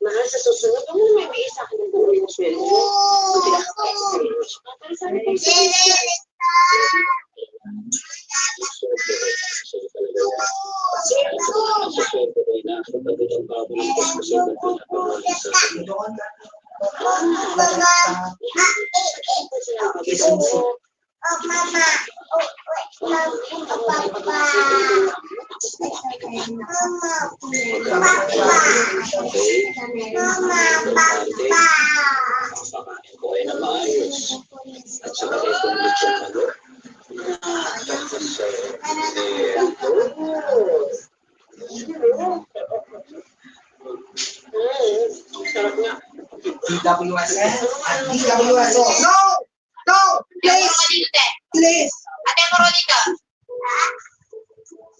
Mahal, sa susunod, huwag mo na may bigay sa akin ng buo yung sweldo mo. So, pinakapay sa sarili mo. Para sa akin, pag No! No! Please! Please! Ate mo ro dito.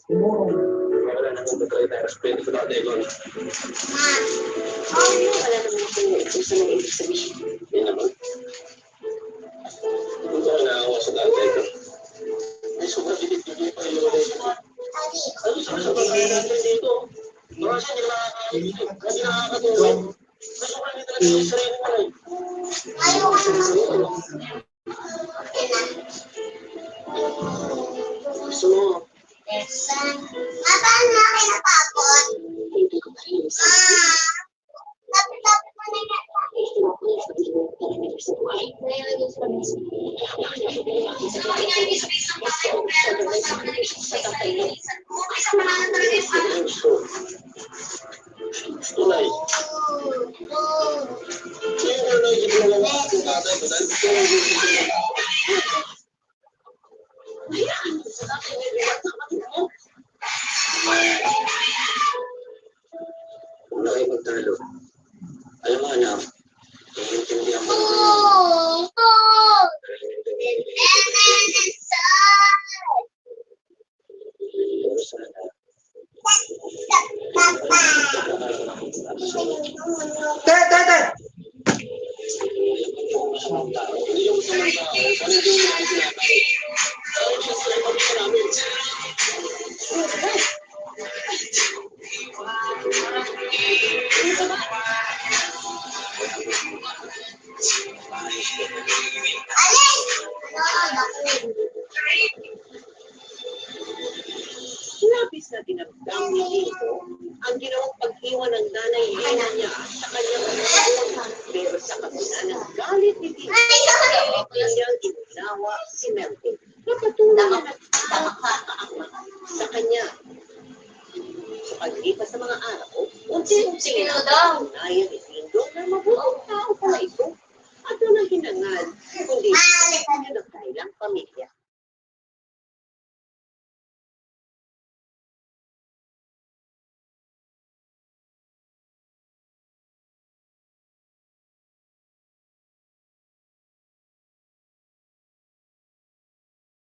wala naman ito tayo tayo. Pwede ko na ako. Wala naman ito sa mga ibig sabihin. Yan naman. Kung saan nakakuha sa tatay ko. Ay, sobrang bilit-bilit pa yung wala ito. Ano sa bagay natin dito? Baka siya hindi nakakatulong. Mas sobrang hindi talaga yung sarili mo eh. Gusto mo? Paano na kayo napapot? Hindi ko pa rin sa Lapit-lapit mo na yan. Tulay. Kaya nga naisip ko lang ako ng tatay ko dahil gusto lang yung gusto niya. Ayan, sa tatay may bilang sa kapatid mo. Kung na kayo magtalo, alam mo anak, naiintindihan mo naman. Pero sana, Te! hindi yung masamang tao, sana hindi yung mga sinabi. Dahil siya sila yung pamilya namin. Labis na dinagdang ni Lito ang ginawang pag-iwan ng nanay niya sa kanyang anak. Pero sa kabila ng galit ni Lito, niyang inawa si Melvin. Napatunay na nagkakaawa sa kanya. Sa paglipas ng mga araw, unti-unti na daw. Nayan